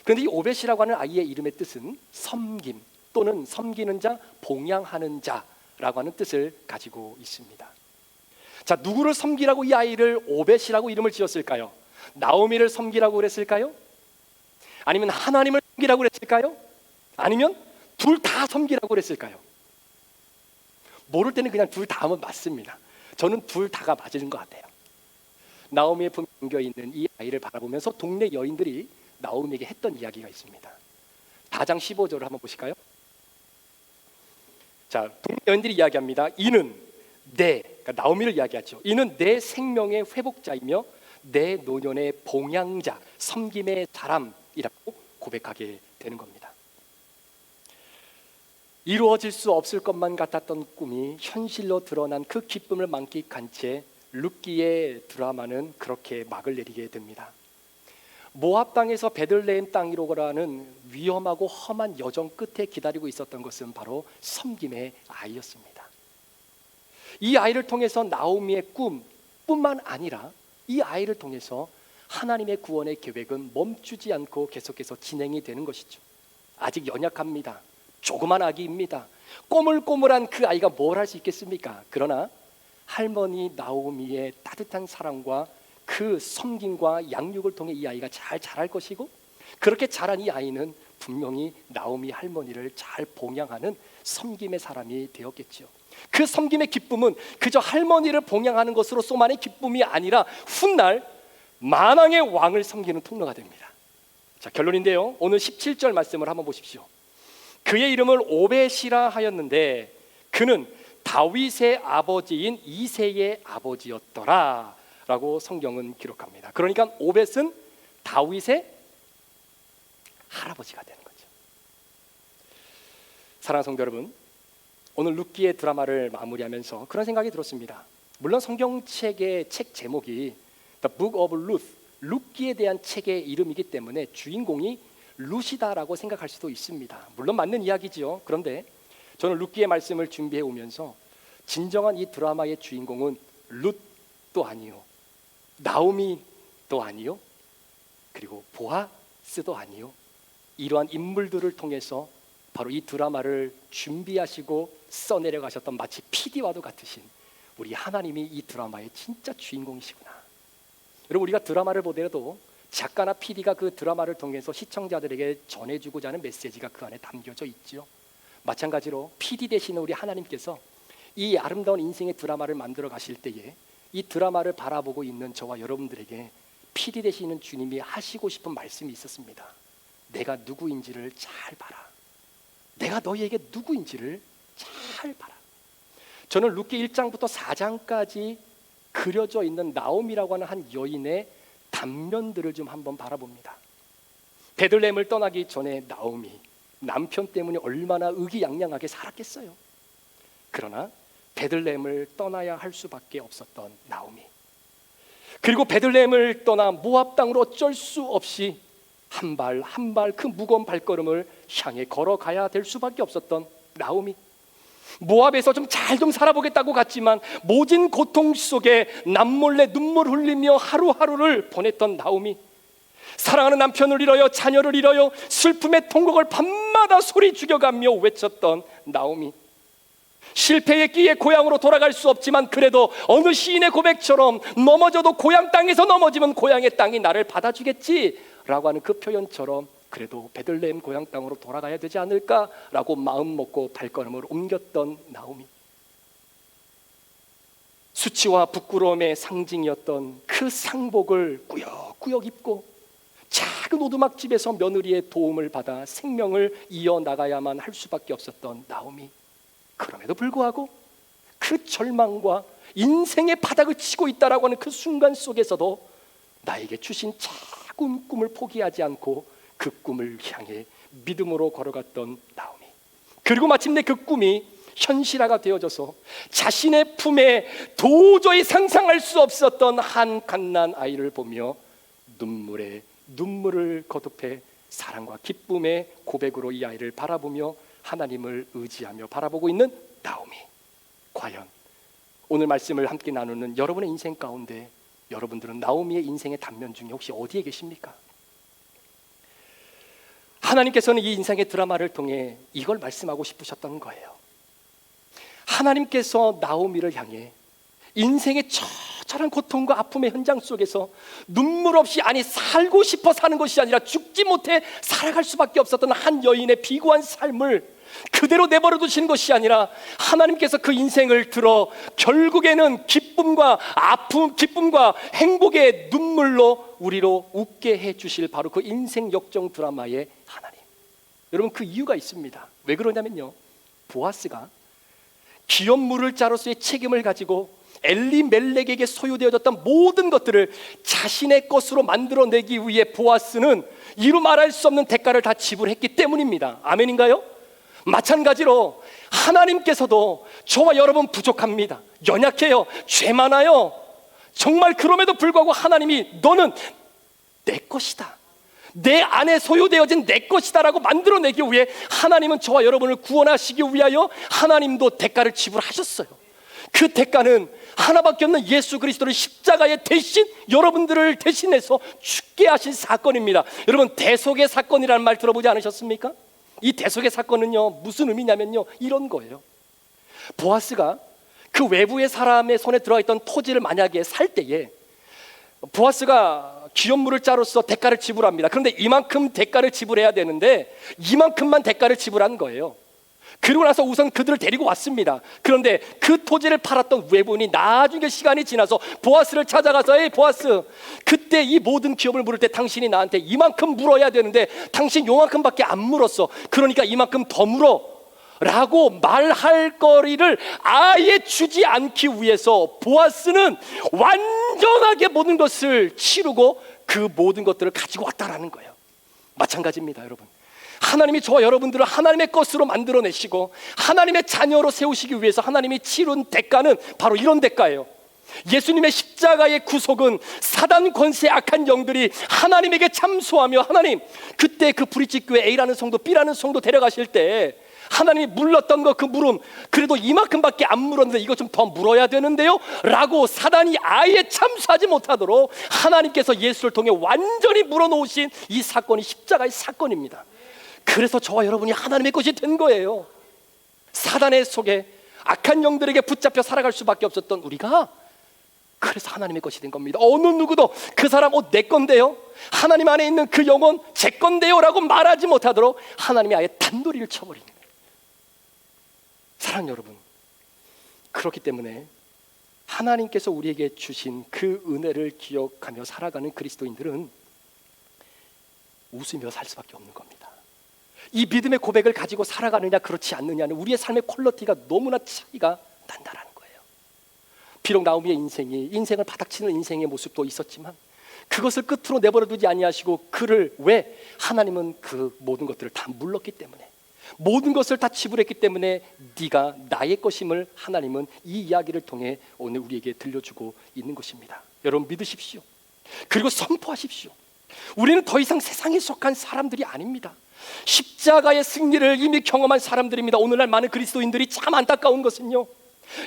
Speaker 1: 그런데 이 오벳이라고 하는 아이의 이름의 뜻은 섬김 또는 섬기는 자, 봉양하는 자라고 하는 뜻을 가지고 있습니다. 자, 누구를 섬기라고 이 아이를 오벳이라고 이름을 지었을까요? 나오미를 섬기라고 그랬을까요? 아니면 하나님을 섬기라고 그랬을까요? 아니면 둘 다 섬기라고 그랬을까요? 모를 때는 그냥 둘 다 하면 맞습니다. 저는 둘 다가 맞는 것 같아요. 나오미의 품에 안겨있는 이 아이를 바라보면서 동네 여인들이 나오미에게 했던 이야기가 있습니다. 4장 15절을 한번 보실까요? 자, 동네 여인들이 이야기합니다. 이는 그러니까 나오미를 이야기하죠. 이는 내 생명의 회복자이며 내 노년의 봉양자, 섬김의 사람이라고 고백하게 되는 겁니다. 이루어질 수 없을 것만 같았던 꿈이 현실로 드러난 그 기쁨을 만끽한 채 룻기의 드라마는 그렇게 막을 내리게 됩니다. 모압 땅에서 베들레헴 땅이로라는 위험하고 험한 여정 끝에 기다리고 있었던 것은 바로 섬김의 아이였습니다. 이 아이를 통해서 나오미의 꿈뿐만 아니라 이 아이를 통해서 하나님의 구원의 계획은 멈추지 않고 계속해서 진행이 되는 것이죠. 아직 연약합니다. 조그만 아기입니다. 꼬물꼬물한 그 아이가 뭘 할 수 있겠습니까? 그러나 할머니 나오미의 따뜻한 사랑과 그 섬김과 양육을 통해 이 아이가 잘 자랄 것이고, 그렇게 자란 이 아이는 분명히 나오미 할머니를 잘 봉양하는 섬김의 사람이 되었겠죠. 그 섬김의 기쁨은 그저 할머니를 봉양하는 것으로서만의 기쁨이 아니라 훗날 만왕의 왕을 섬기는 통로가 됩니다. 자, 결론인데요, 오늘 17절 말씀을 한번 보십시오. 그의 이름을 오벳이라 하였는데 그는 다윗의 아버지인 이새의 아버지였더라 라고 성경은 기록합니다. 그러니까 오벳은 다윗의 할아버지가 되는 거죠. 사랑하는 성도 여러분, 오늘 룻기의 드라마를 마무리하면서 그런 생각이 들었습니다. 물론 성경책의 책 제목이 The Book of Ruth, 룻기에 대한 책의 이름이기 때문에 주인공이 룻이다라고 생각할 수도 있습니다. 물론 맞는 이야기죠. 그런데 저는 룻기의 말씀을 준비해 오면서 진정한 이 드라마의 주인공은 룻도 아니요, 나오미도 아니요, 그리고 보아스도 아니요, 이러한 인물들을 통해서 바로 이 드라마를 준비하시고 써내려 가셨던 마치 PD와도 같으신 우리 하나님이 이 드라마의 진짜 주인공이시구나. 여러분, 우리가 드라마를 보더라도 작가나 PD가 그 드라마를 통해서 시청자들에게 전해주고자 하는 메시지가 그 안에 담겨져 있죠. 마찬가지로 PD 되시는 우리 하나님께서 이 아름다운 인생의 드라마를 만들어 가실 때에 이 드라마를 바라보고 있는 저와 여러분들에게 PD 되시는 주님이 하시고 싶은 말씀이 있었습니다. 내가 누구인지를 잘 봐라. 내가 너희에게 누구인지를 잘 봐라. 저는 룻기 1장부터 4장까지 그려져 있는 나오미라고 하는 한 여인의 단면들을 좀 한번 바라봅니다. 베들레헴을 떠나기 전에 나오미, 남편 때문에 얼마나 의기양양하게 살았겠어요. 그러나 베들레헴을 떠나야 할 수밖에 없었던 나오미, 그리고 베들레헴을 떠나 모압 땅으로 어쩔 수 없이 한 발 한 발 그 무거운 발걸음을 향해 걸어가야 될 수밖에 없었던 나오미, 모압에서 좀 잘 좀 살아보겠다고 갔지만 모진 고통 속에 남몰래 눈물 흘리며 하루하루를 보냈던 나오미, 사랑하는 남편을 잃어요, 자녀를 잃어요, 슬픔의 통곡을 밤마다 소리 죽여가며 외쳤던 나오미, 실패의 끼에 고향으로 돌아갈 수 없지만 그래도 어느 시인의 고백처럼 넘어져도 고향 땅에서 넘어지면 고향의 땅이 나를 받아주겠지라고 하는 그 표현처럼 그래도 베들레헴 고향 땅으로 돌아가야 되지 않을까라고 마음 먹고 발걸음을 옮겼던 나오미, 수치와 부끄러움의 상징이었던 그 상복을 꾸역꾸역 입고 작은 오두막집에서 며느리의 도움을 받아 생명을 이어나가야만 할 수밖에 없었던 나오미. 그럼에도 불구하고 그 절망과 인생의 바닥을 치고 있다라고 하는 그 순간 속에서도 나에게 주신 작은 꿈을 포기하지 않고 그 꿈을 향해 믿음으로 걸어갔던 나오미. 그리고 마침내 그 꿈이 현실화가 되어져서 자신의 품에 도저히 상상할 수 없었던 한 갓난 아이를 보며 눈물에 눈물을 거듭해 사랑과 기쁨의 고백으로 이 아이를 바라보며 하나님을 의지하며 바라보고 있는 나오미. 과연 오늘 말씀을 함께 나누는 여러분의 인생 가운데 여러분들은 나오미의 인생의 단면 중에 혹시 어디에 계십니까? 하나님께서는 이 인생의 드라마를 통해 이걸 말씀하고 싶으셨던 거예요. 하나님께서 나오미를 향해 인생의 처절한 고통과 아픔의 현장 속에서 눈물 없이, 아니 살고 싶어 사는 것이 아니라 죽지 못해 살아갈 수밖에 없었던 한 여인의 비고한 삶을 그대로 내버려 두시는 것이 아니라 하나님께서 그 인생을 들어 결국에는 기쁨과 아픔, 기쁨과 행복의 눈물로 우리로 웃게 해주실 바로 그 인생 역정 드라마의 하나님. 여러분, 그 이유가 있습니다. 왜 그러냐면요, 보아스가 기업 물을 자로서의 책임을 가지고 엘리멜렉에게 소유되어졌던 모든 것들을 자신의 것으로 만들어내기 위해 보아스는 이루 말할 수 없는 대가를 다 지불했기 때문입니다. 아멘인가요? 마찬가지로 하나님께서도 저와 여러분 부족합니다. 연약해요. 죄 많아요. 정말 그럼에도 불구하고 하나님이 너는 내 것이다, 내 안에 소유되어진 내 것이다 라고 만들어내기 위해 하나님은 저와 여러분을 구원하시기 위하여 하나님도 대가를 지불하셨어요. 그 대가는 하나밖에 없는 예수 그리스도를 십자가에 대신 여러분들을 대신해서 죽게 하신 사건입니다. 여러분, 대속의 사건이라는 말 들어보지 않으셨습니까? 이 대속의 사건은요, 무슨 의미냐면요, 이런 거예요. 보아스가 그 외부의 사람의 손에 들어가 있던 토지를 만약에 살 때에 보아스가 기업물을 자로서 대가를 지불합니다. 그런데 이만큼 대가를 지불해야 되는데 이만큼만 대가를 지불한 거예요. 그리고 나서 우선 그들을 데리고 왔습니다. 그런데 그 토지를 팔았던 외부인이 나중에 시간이 지나서 보아스를 찾아가서, 에이 보아스, 그때 이 모든 기업을 물을 때 당신이 나한테 이만큼 물어야 되는데 당신 요만큼밖에 안 물었어. 그러니까 이만큼 더 물어 라고 말할 거리를 아예 주지 않기 위해서 보아스는 완전하게 모든 것을 치르고 그 모든 것들을 가지고 왔다라는 거예요. 마찬가지입니다, 여러분. 하나님이 저와 여러분들을 하나님의 것으로 만들어내시고 하나님의 자녀로 세우시기 위해서 하나님이 치른 대가는 바로 이런 대가예요. 예수님의 십자가의 구속은 사단 권세 악한 영들이 하나님에게 참소하며, 하나님, 그때 그 브릿지교회 A라는 성도 B라는 성도 데려가실 때 하나님이 물렀던 거, 그 물음, 그래도 이만큼밖에 안 물었는데 이거 좀 더 물어야 되는데요 라고 사단이 아예 참수하지 못하도록 하나님께서 예수를 통해 완전히 물어놓으신 이 사건이 십자가의 사건입니다. 그래서 저와 여러분이 하나님의 것이 된 거예요. 사단의 속에 악한 영들에게 붙잡혀 살아갈 수밖에 없었던 우리가 그래서 하나님의 것이 된 겁니다. 어느 누구도 그 사람 내 건데요, 하나님 안에 있는 그 영혼 제 건데요 라고 말하지 못하도록 하나님이 아예 단도리를 쳐버리는 거예요. 사랑하는 여러분, 그렇기 때문에 하나님께서 우리에게 주신 그 은혜를 기억하며 살아가는 그리스도인들은 웃으며 살 수밖에 없는 겁니다. 이 믿음의 고백을 가지고 살아가느냐 그렇지 않느냐는 우리의 삶의 퀄리티가 너무나 차이가 난다라는 거예요. 비록 나오미의 인생을 바닥치는 인생의 모습도 있었지만 그것을 끝으로 내버려두지 아니하시고 그를, 왜? 하나님은 그 모든 것들을 다 물렀기 때문에, 모든 것을 다 지불했기 때문에 네가 나의 것임을 하나님은 이 이야기를 통해 오늘 우리에게 들려주고 있는 것입니다. 여러분, 믿으십시오. 그리고 선포하십시오. 우리는 더 이상 세상에 속한 사람들이 아닙니다. 십자가의 승리를 이미 경험한 사람들입니다. 오늘날 많은 그리스도인들이 참 안타까운 것은요,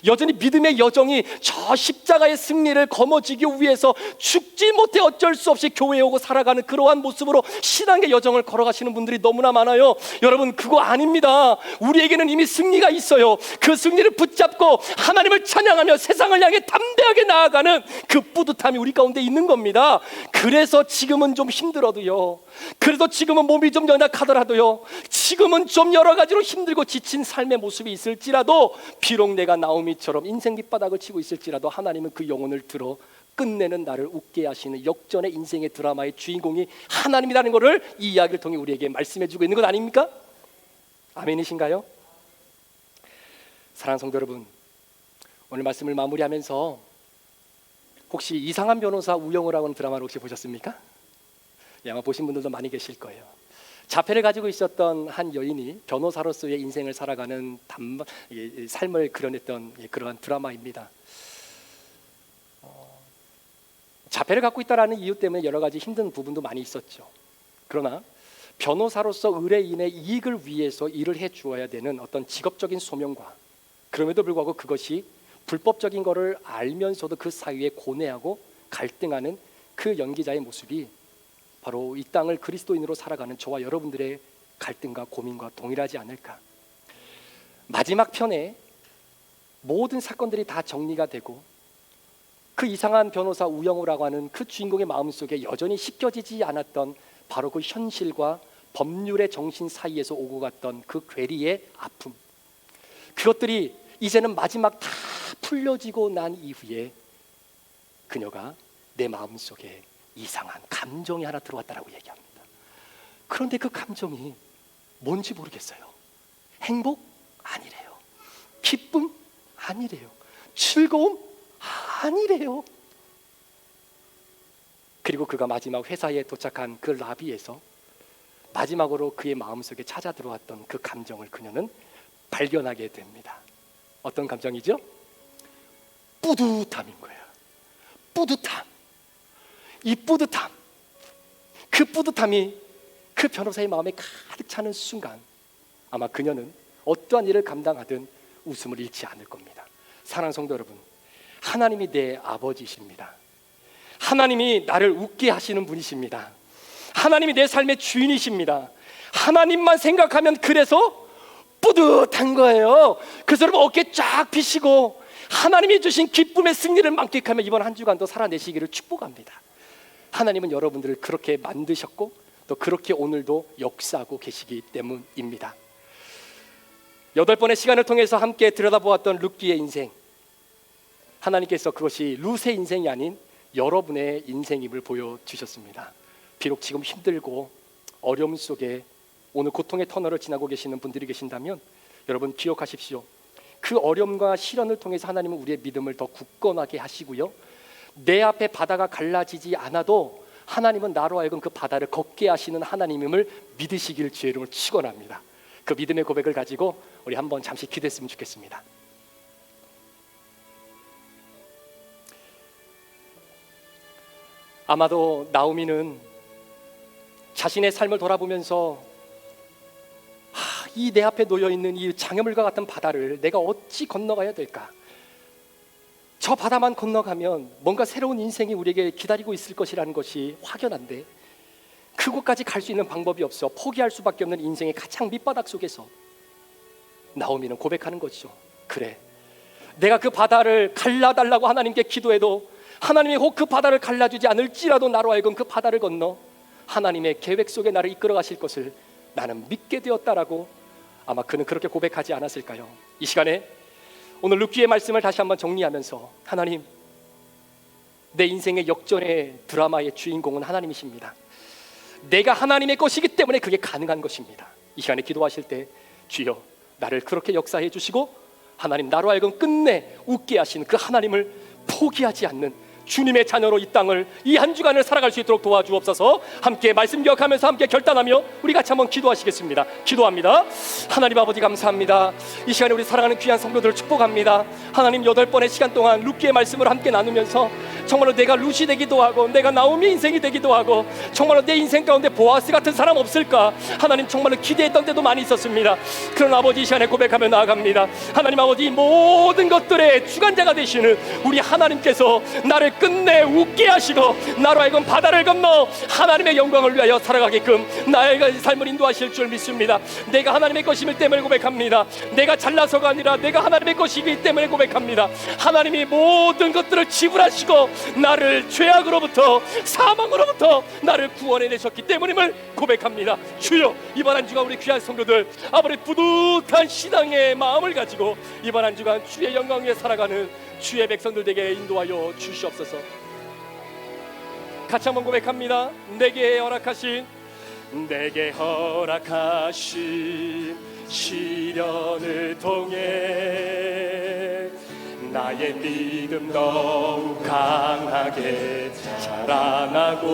Speaker 1: 여전히 믿음의 여정이 저 십자가의 승리를 거머쥐기 위해서 죽지 못해 어쩔 수 없이 교회에 오고 살아가는 그러한 모습으로 신앙의 여정을 걸어가시는 분들이 너무나 많아요. 여러분, 그거 아닙니다. 우리에게는 이미 승리가 있어요. 그 승리를 붙잡고 하나님을 찬양하며 세상을 향해 담대하게 나아가는 그 뿌듯함이 우리 가운데 있는 겁니다. 그래서 지금은 좀 힘들어도요, 그래도 지금은 몸이 좀 연약하더라도요, 지금은 좀 여러 가지로 힘들고 지친 삶의 모습이 있을지라도, 비록 내가 나오미처럼 인생 밑바닥을 치고 있을지라도 하나님은 그 영혼을 들어 끝내는 나를 웃게 하시는 역전의 인생의 드라마의 주인공이 하나님이라는 것을 이 이야기를 통해 우리에게 말씀해 주고 있는 것 아닙니까? 아멘이신가요? 사랑하는 성도 여러분, 오늘 말씀을 마무리하면서 혹시 이상한 변호사 우영우라고 하는 드라마를 혹시 보셨습니까? 예, 아마 보신 분들도 많이 계실 거예요. 자폐를 가지고 있었던 한 여인이 변호사로서의 인생을 살아가는 삶을 그려냈던 그러한 드라마입니다. 자폐를 갖고 있다는 이유 때문에 여러 가지 힘든 부분도 많이 있었죠. 그러나 변호사로서 의뢰인의 이익을 위해서 일을 해주어야 되는 어떤 직업적인 소명과, 그럼에도 불구하고 그것이 불법적인 것을 알면서도 그 사이에 고뇌하고 갈등하는 그 연기자의 모습이 바로 이 땅을 그리스도인으로 살아가는 저와 여러분들의 갈등과 고민과 동일하지 않을까. 마지막 편에 모든 사건들이 다 정리가 되고 그 이상한 변호사 우영우라고 하는 그 주인공의 마음속에 여전히 씻겨지지 않았던 바로 그 현실과 법률의 정신 사이에서 오고 갔던 그 괴리의 아픔, 그것들이 이제는 마지막 다 풀려지고 난 이후에 그녀가 내 마음속에 이상한 감정이 하나 들어왔다라고 얘기합니다. 그런데 그 감정이 뭔지 모르겠어요. 행복? 아니래요. 기쁨? 아니래요. 즐거움? 아니래요. 그리고 그가 마지막 회사에 도착한 그 라비에서 마지막으로 그의 마음속에 찾아 들어왔던 그 감정을 그녀는 발견하게 됩니다. 어떤 감정이죠? 뿌듯함인 거예요. 뿌듯함. 이 뿌듯함, 그 뿌듯함이 그 변호사의 마음에 가득 차는 순간 아마 그녀는 어떠한 일을 감당하든 웃음을 잃지 않을 겁니다. 사랑하는 성도 여러분, 하나님이 내 아버지십니다. 하나님이 나를 웃게 하시는 분이십니다. 하나님이 내 삶의 주인이십니다. 하나님만 생각하면 그래서 뿌듯한 거예요. 그래서 여러분 어깨 쫙 펴시고 하나님이 주신 기쁨의 승리를 만끽하며 이번 한 주간도 살아내시기를 축복합니다. 하나님은 여러분들을 그렇게 만드셨고 또 그렇게 오늘도 역사하고 계시기 때문입니다. 8번의 시간을 통해서 함께 들여다보았던 룻기의 인생, 하나님께서 그것이 룻의 인생이 아닌 여러분의 인생임을 보여주셨습니다. 비록 지금 힘들고 어려움 속에 오늘 고통의 터널을 지나고 계시는 분들이 계신다면 여러분 기억하십시오. 그 어려움과 시련을 통해서 하나님은 우리의 믿음을 더 굳건하게 하시고요, 내 앞에 바다가 갈라지지 않아도 하나님은 나로 하여금 그 바다를 걷게 하시는 하나님임을 믿으시길 주의 이름으로 축원합니다. 그 믿음의 고백을 가지고 우리 한번 잠시 기도했으면 좋겠습니다. 아마도 나오미는 자신의 삶을 돌아보면서 이 내 앞에 놓여있는 이 장애물과 같은 바다를 내가 어찌 건너가야 될까? 저 바다만 건너가면 뭔가 새로운 인생이 우리에게 기다리고 있을 것이라는 것이 확연한데 그곳까지 갈 수 있는 방법이 없어 포기할 수밖에 없는 인생의 가장 밑바닥 속에서 나오미는 고백하는 것이죠. 그래, 내가 그 바다를 갈라달라고 하나님께 기도해도 하나님이 혹 그 바다를 갈라주지 않을지라도 나로 하여금 그 바다를 건너 하나님의 계획 속에 나를 이끌어 가실 것을 나는 믿게 되었다라고 아마 그는 그렇게 고백하지 않았을까요? 이 시간에 오늘 룻기의 말씀을 다시 한번 정리하면서 하나님, 내 인생의 역전의 드라마의 주인공은 하나님이십니다. 내가 하나님의 것이기 때문에 그게 가능한 것입니다. 이 시간에 기도하실 때 주여 나를 그렇게 역사해 주시고 하나님 나로 하여금 끝내 웃게 하신 그 하나님을 포기하지 않는 주님의 자녀로 이 땅을 이 한 주간을 살아갈 수 있도록 도와주옵소서. 함께 말씀 기억하면서 함께 결단하며 우리 같이 한번 기도하시겠습니다. 기도합니다. 하나님 아버지 감사합니다. 이 시간에 우리 사랑하는 귀한 성도들을 축복합니다. 하나님 8번의 시간 동안 룻기의 말씀을 함께 나누면서 정말로 내가 룻이 되기도 하고 내가 나오미 인생이 되기도 하고 정말로 내 인생 가운데 보아스 같은 사람 없을까 하나님 정말로 기대했던 때도 많이 있었습니다. 그러나 아버지 이 시간에 고백하며 나아갑니다. 하나님 아버지 모든 것들의 주관자가 되시는 우리 하나님께서 나를 끝내 웃게 하시고 나로 하여금 바다를 건너 하나님의 영광을 위하여 살아가게끔 나의 삶을 인도하실 줄 믿습니다. 내가 하나님의 것임을 때문에 고백합니다. 내가 잘나서가 아니라 내가 하나님의 것이기 때문에 고백합니다. 하나님이 모든 것들을 지불하시고 나를 죄악으로부터 사망으로부터 나를 구원해내셨기 때문임을 고백합니다. 주여 이번 한 주간 우리 귀한 성도들 아버지 뿌듯한 신앙의 마음을 가지고 이번 한 주간 주의 영광 위에 살아가는 주의 백성들 되게 인도하여 주시옵소서. 같이 한번 고백합니다. 내게 허락하신 시련을 통해 나의 믿음 더욱 강하게 자라나고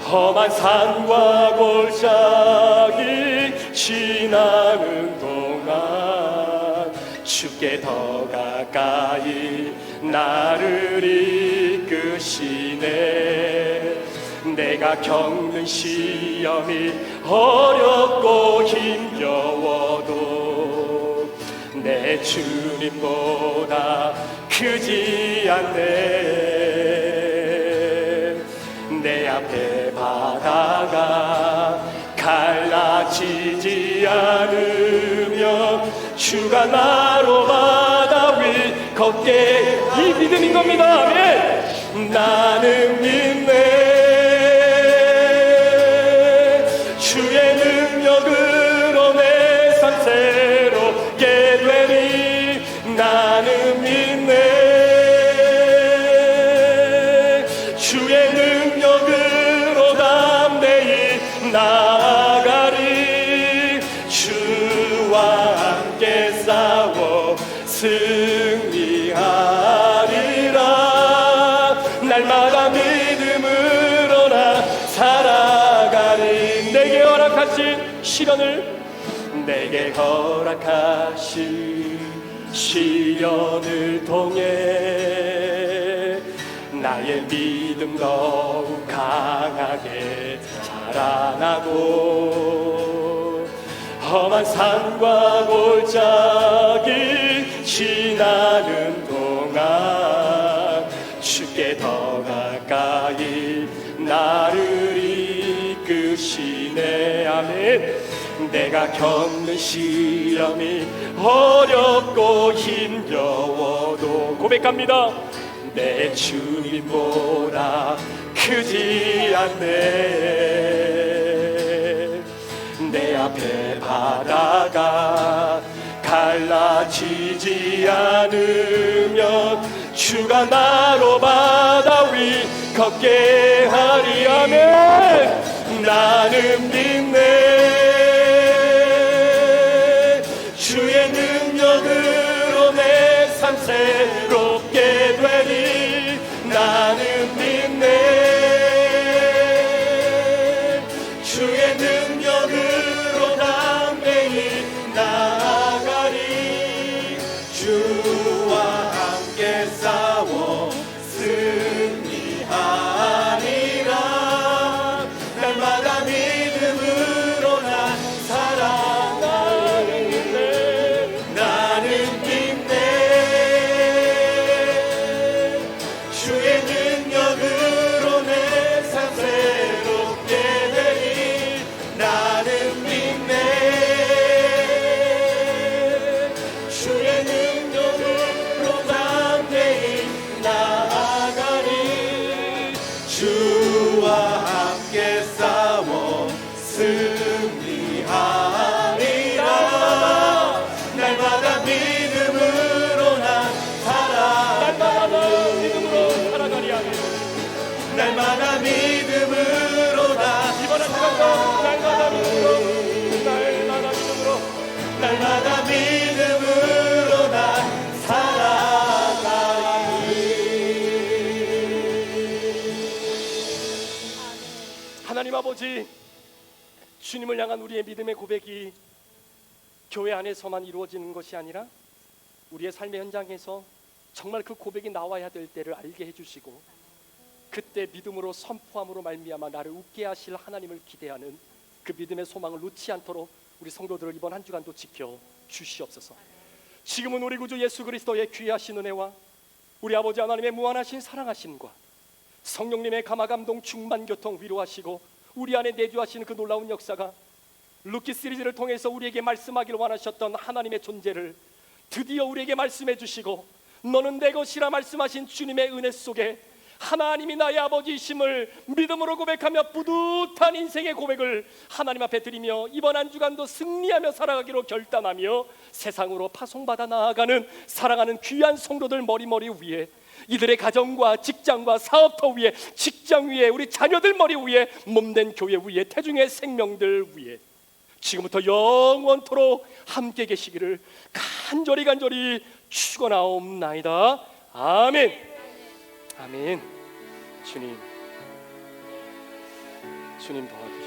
Speaker 1: 험한 산과 골짜기 지나는 동안 주께 더 가까이 나를 이끄시네. 내가 겪는 시험이 어렵고 힘겨워도 내 주님보다 크지 않네. 내 앞에 바다가 갈라지지 않으면 주가 나로 바다 위 걷게. 이 믿음인 겁니다. 아멘. 나는 믿네. 주의 능력으로 내 삶 새롭게 되니 나는 믿네. 주의 능력으로 담대히 나아가리. 주와 함께 싸워 승리하리라. 날마다 믿음으로 나 살아가리. 내게 허락하신 시련을 통해 나의 믿음 더욱 강하게 자라나고 험한 산과 골짜기 지나는 동안 주께 더 가까이 나를 이끄시네. 아멘. 내가 겪는 시험이 어렵고 힘겨워도 고백합니다. 내 주님보다 크지 않네. 내 앞에 바다가 갈라지지 않으면 주가 나로 바다 위 걷게 하리. 아멘. 나는 믿네. 주의 능력으로 내 삶 새롭게 되니 나는 믿네. 주의 능력으로 담대히 나아가리. 주와 함께 싸워 승리하리라. 날마다 믿음으로 나 살아가리. 나는 믿네. 주의 능력으로 내 삶 새롭게 되니 나는 믿네. 주의 능력으로 담대히 나아가리. 주와 함께 싸워 승리하리라. 날마다 믿음으로 나 살아가리. 날마다 믿음으로 나 이번 시간도 날마다 믿음으로 나 살아가리. 하나님 아버지, 주님을 향한 우리의 믿음의 고백이 교회 안에서만 이루어지는 것이 아니라 우리의 삶의 현장에서 정말 그 고백이 나와야 될 때를 알게 해주시고 그때 믿음으로 선포함으로 말미암아 나를 웃게 하실 하나님을 기대하는 그 믿음의 소망을 놓지 않도록 우리 성도들을 이번 한 주간도 지켜 주시옵소서. 지금은 우리 구주 예수 그리스도의 귀하신 은혜와 우리 아버지 하나님의 무한하신 사랑하심과 성령님의 감화감동 충만 교통 위로하시고 우리 안에 내주하시는 그 놀라운 역사가 루키 시리즈를 통해서 우리에게 말씀하기를 원하셨던 하나님의 존재를 드디어 우리에게 말씀해 주시고 너는 내 것이라 말씀하신 주님의 은혜 속에 하나님이 나의 아버지이심을 믿음으로 고백하며 뿌듯한 인생의 고백을 하나님 앞에 드리며 이번 한 주간도 승리하며 살아가기로 결단하며 세상으로 파송받아 나아가는 사랑하는 귀한 성도들 머리 위에, 이들의 가정과 직장과 사업터 위에, 직장 위에, 우리 자녀들 머리 위에, 몸된 교회 위에, 태중의 생명들 위에 지금부터 영원토록 함께 계시기를 간절히 축원하옵나이다. 아멘. 아멘. 주님 도와주세요.